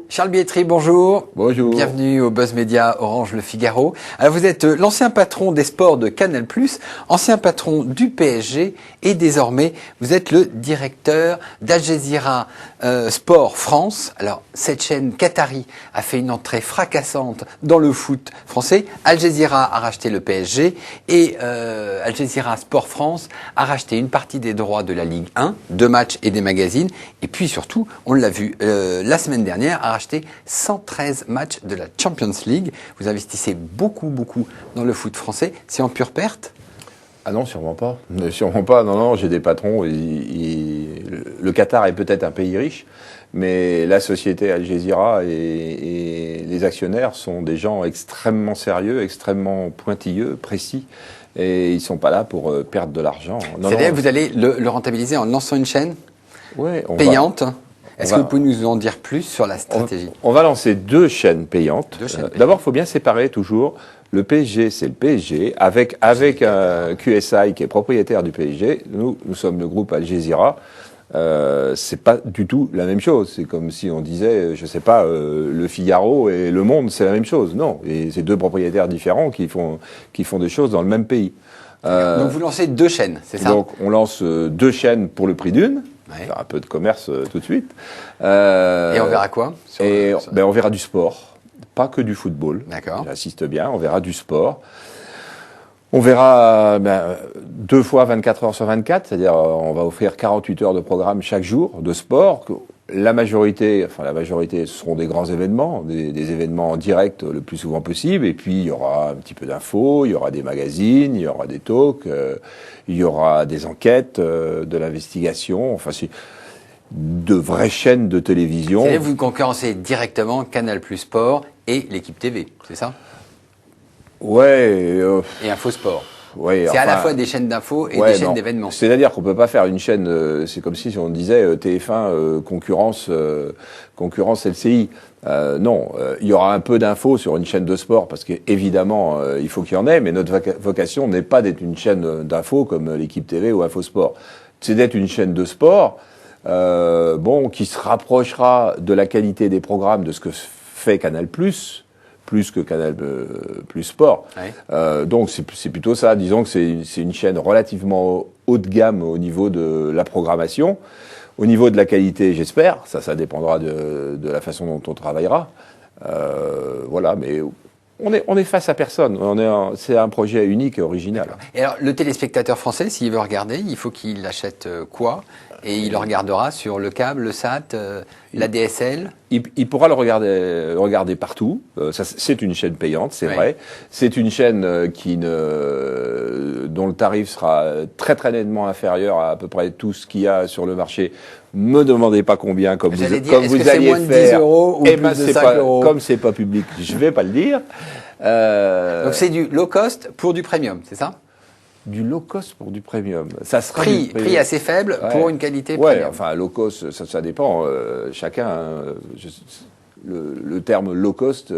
Charles Bietri, bonjour. Bonjour. Bienvenue au Buzz Média Orange Le Figaro. Alors vous êtes l'ancien patron des sports de Canal+, ancien patron du PSG et désormais vous êtes le directeur d'Al Jazeera Sport France. Alors cette chaîne qatari a fait une entrée fracassante dans le foot français. Al Jazeera a racheté le PSG et Al Jazeera Sport France a racheté une partie des droits de la Ligue 1, 2 matchs et des magazines. Et puis surtout, on l'a vu la semaine dernière, a racheté 113 matchs de la Champions League. Vous investissez beaucoup dans le foot français. C'est en pure perte ? Ah non, sûrement pas. Sûrement pas. Non, j'ai des patrons. Le Qatar est peut-être un pays riche, mais la société Al Jazeera et les actionnaires sont des gens extrêmement sérieux, extrêmement pointilleux, précis, et ils sont pas là pour perdre de l'argent. C'est-à-dire que vous allez le rentabiliser en lançant une chaîne payante. Est-ce que vous pouvez nous en dire plus sur la stratégie ? On va lancer 2 chaînes payantes. D'abord, il faut bien séparer toujours. Le PSG, c'est le PSG, avec un QSI qui est propriétaire du PSG. Nous sommes le groupe Al Jazeera. C'est pas du tout la même chose. C'est comme si on disait, je sais pas, le Figaro et le Monde, c'est la même chose. Non, et c'est 2 propriétaires différents qui font des choses dans le même pays. Donc vous lancez 2 chaînes, c'est ça ? Donc on lance 2 chaînes pour le prix d'une. Ouais. Faire un peu de commerce tout de suite. Et on verra quoi ? On verra du sport, pas que du football. D'accord. J'insiste bien, on verra du sport. On verra 2 fois 24 heures sur 24, c'est-à-dire on va offrir 48 heures de programme chaque jour de sport. La majorité, ce seront des grands événements, des événements en direct le plus souvent possible. Et puis il y aura un petit peu d'infos, il y aura des magazines, il y aura des talks, il y aura des enquêtes, de l'investigation. Enfin, c'est de vraies chaînes de télévision. C'est-à-dire que vous concurrencez directement Canal+ Sport et l'équipe TV, c'est ça ? Ouais. Et Infosport. Ouais, c'est à la fois des chaînes d'infos et des chaînes d'événements. C'est-à-dire qu'on peut pas faire une chaîne. C'est comme si on disait TF1 concurrence LCI. Non, il y aura un peu d'infos sur une chaîne de sport parce qu'évidemment il faut qu'il y en ait. Mais notre vocation n'est pas d'être une chaîne d'infos comme l'équipe TV ou Infosport. C'est d'être une chaîne de sport. Qui se rapprochera de la qualité des programmes de ce que fait Canal+. Plus que Canal Plus Sport. Ouais. Donc c'est plutôt ça. Disons que c'est une chaîne relativement haut de gamme au niveau de la programmation. Au niveau de la qualité, j'espère. Ça dépendra de la façon dont on travaillera. Voilà, mais on est face à personne. C'est un projet unique et original. D'accord. Et alors, le téléspectateur français, s'il veut regarder, il faut qu'il achète quoi ? Et il le regardera sur le câble, le SAT, la DSL. Il pourra le regarder partout. C'est une chaîne payante, c'est vrai. C'est une chaîne dont le tarif sera très très nettement inférieur à peu près tout ce qu'il y a sur le marché. Me demandez pas combien, comme vous alliez moins de 10 euros ou plus de 5 euros. Comme c'est pas public, je vais pas le dire. Donc c'est du low cost pour du premium, c'est ça ? Du low cost pour du premium. Ça sera prix assez faible pour une qualité premium. Enfin, low cost, ça dépend. Chacun, le terme low cost,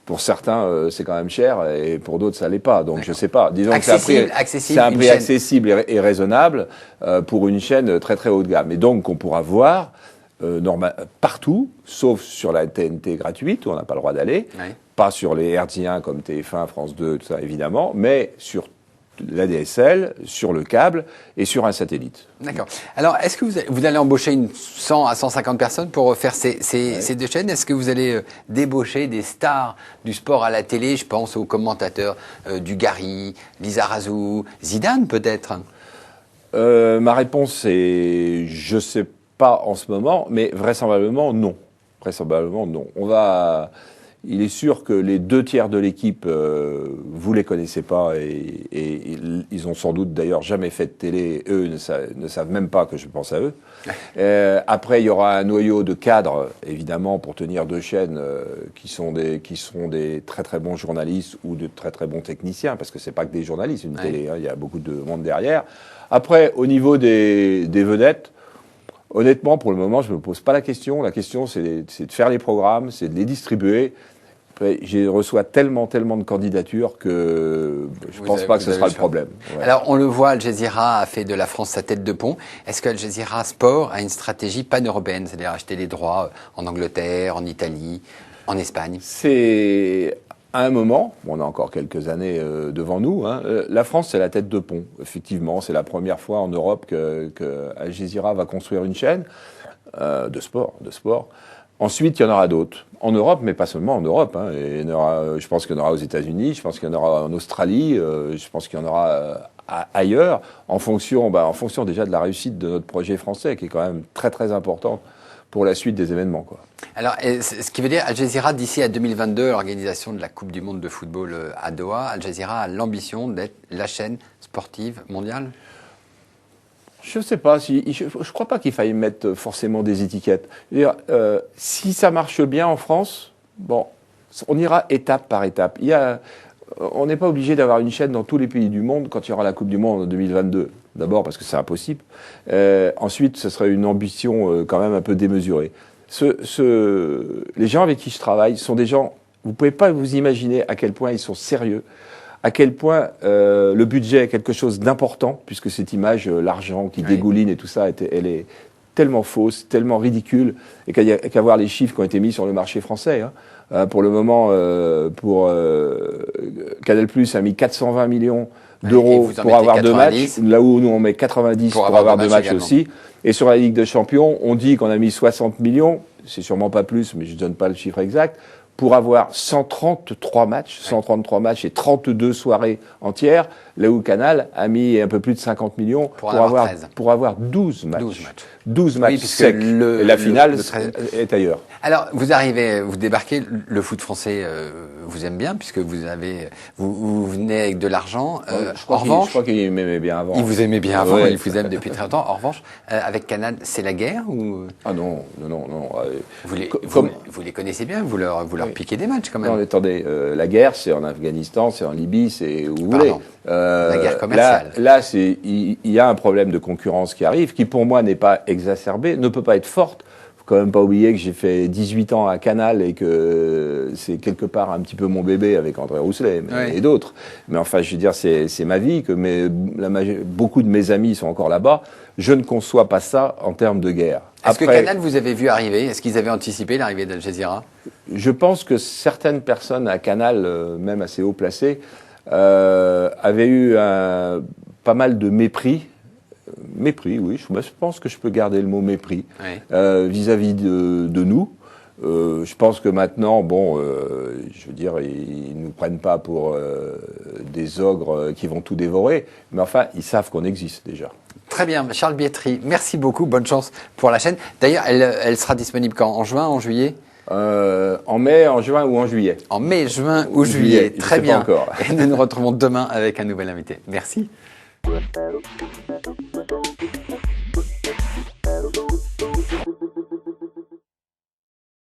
pour certains, c'est quand même cher, et pour d'autres, ça l'est pas. Donc, je sais pas. Disons que c'est un prix accessible et raisonnable pour une chaîne très très haut de gamme. Et donc, on pourra voir partout, sauf sur la TNT gratuite où on n'a pas le droit d'aller, pas sur les hertziens comme TF1, France 2, tout ça évidemment, mais sur la DSL, sur le câble et sur un satellite. D'accord. Alors, est-ce que vous allez embaucher 100 à 150 personnes pour faire ces 2 chaînes ? Est-ce que vous allez débaucher des stars du sport à la télé ? Je pense aux commentateurs du Gary, Lisa Razou, Zidane peut-être ? Ma réponse est je sais pas en ce moment, mais vraisemblablement non. Il est sûr que les 2 tiers de l'équipe, vous les connaissez pas et ils ont sans doute d'ailleurs jamais fait de télé. Eux ne savent même pas que je pense à eux. Après, il y aura un noyau de cadres, évidemment, pour tenir 2 chaînes qui seront des très très bons journalistes ou de très très bons techniciens, parce que c'est pas que des journalistes une télé. Il y a beaucoup de monde derrière. Après, au niveau des vedettes. Honnêtement, pour le moment, je ne me pose pas la question. La question, c'est de faire les programmes, c'est de les distribuer. Je reçois tellement de candidatures que je ne pense pas que ce sera le problème. Ouais. Alors, on le voit, Al Jazeera a fait de la France sa tête de pont. Est-ce que Al Jazeera Sport a une stratégie pan-européenne, c'est-à-dire acheter les droits en Angleterre, en Italie, en Espagne? C'est à un moment, on a encore quelques années devant nous, hein, la France, c'est la tête de pont. Effectivement, c'est la première fois en Europe que Al Jazeera va construire une chaîne de sport. Ensuite, il y en aura d'autres. En Europe, mais pas seulement en Europe. Hein. Et il y en aura, je pense qu'il y en aura aux États-Unis, je pense qu'il y en aura en Australie, je pense qu'il y en aura ailleurs, en fonction déjà de la réussite de notre projet français, qui est quand même très important pour la suite des événements, quoi. Alors, ce qui veut dire, Al Jazeera, d'ici à 2022, l'organisation de la Coupe du Monde de football à Doha, Al Jazeera a l'ambition d'être la chaîne sportive mondiale? Je ne sais pas, je crois pas qu'il faille mettre forcément des étiquettes. Si ça marche bien en France, bon, on ira étape par étape. On n'est pas obligé d'avoir une chaîne dans tous les pays du monde quand il y aura la Coupe du Monde en 2022. D'abord parce que c'est impossible. Ensuite, ce serait une ambition quand même un peu démesurée. Les gens avec qui je travaille sont des gens, vous ne pouvez pas vous imaginer à quel point ils sont sérieux, à quel point le budget est quelque chose d'important, puisque cette image, l'argent qui dégouline et tout ça, elle est tellement fausse, tellement ridicule, et qu'il n'y a qu'à voir les chiffres qui ont été mis sur le marché français. Hein. Pour le moment, Canal+ a mis 420 millions d'euros pour avoir 2 matchs, là où nous on met 90 pour avoir 2 matchs aussi. Et sur la Ligue des Champions, on dit qu'on a mis 60 millions, c'est sûrement pas plus, mais je ne donne pas le chiffre exact, pour avoir 133 matchs et 32 soirées entières, là où Canal a mis un peu plus de 50 millions pour avoir 12 matchs. 12 matchs secs. Et la finale est ailleurs. Alors, vous débarquez, le foot français vous aime bien, puisque vous venez avec de l'argent. Je crois qu'il m'aimait bien avant. Il vous aimait bien avant, il vous aime depuis très longtemps. En revanche, avec Canal, c'est la guerre ou... Ah non. Vous les connaissez bien, vous leur piquez des matchs quand même. Non, attendez, la guerre, c'est en Afghanistan, c'est en Libye, c'est où vous voulez. La guerre commerciale. Là, il y a un problème de concurrence qui arrive, qui pour moi n'est pas exacerbée, ne peut pas être forte. Faut quand même pas oublier que j'ai fait 18 ans à Canal et que c'est quelque part un petit peu mon bébé avec André Rousselet et d'autres. Mais enfin, je veux dire, c'est ma vie, beaucoup de mes amis sont encore là-bas. Je ne conçois pas ça en termes de guerre. Est-ce que Canal vous avez vu arriver? Est-ce qu'ils avaient anticipé l'arrivée d'Al Jazeera? Je pense que certaines personnes à Canal, même assez haut placées, avaient eu pas mal de mépris. Mépris, oui, je pense que je peux garder le mot mépris vis-à-vis de nous. Je pense que maintenant, je veux dire, ils ne nous prennent pas pour des ogres qui vont tout dévorer, mais enfin, ils savent qu'on existe déjà. Très bien, Charles Bietri, merci beaucoup, bonne chance pour la chaîne. D'ailleurs, elle sera disponible quand? En juin, en juillet? En mai, en juin ou en juillet? En mai, juin ou juillet, très bien. Pas encore. Et nous nous retrouvons demain avec un nouvel invité. Merci.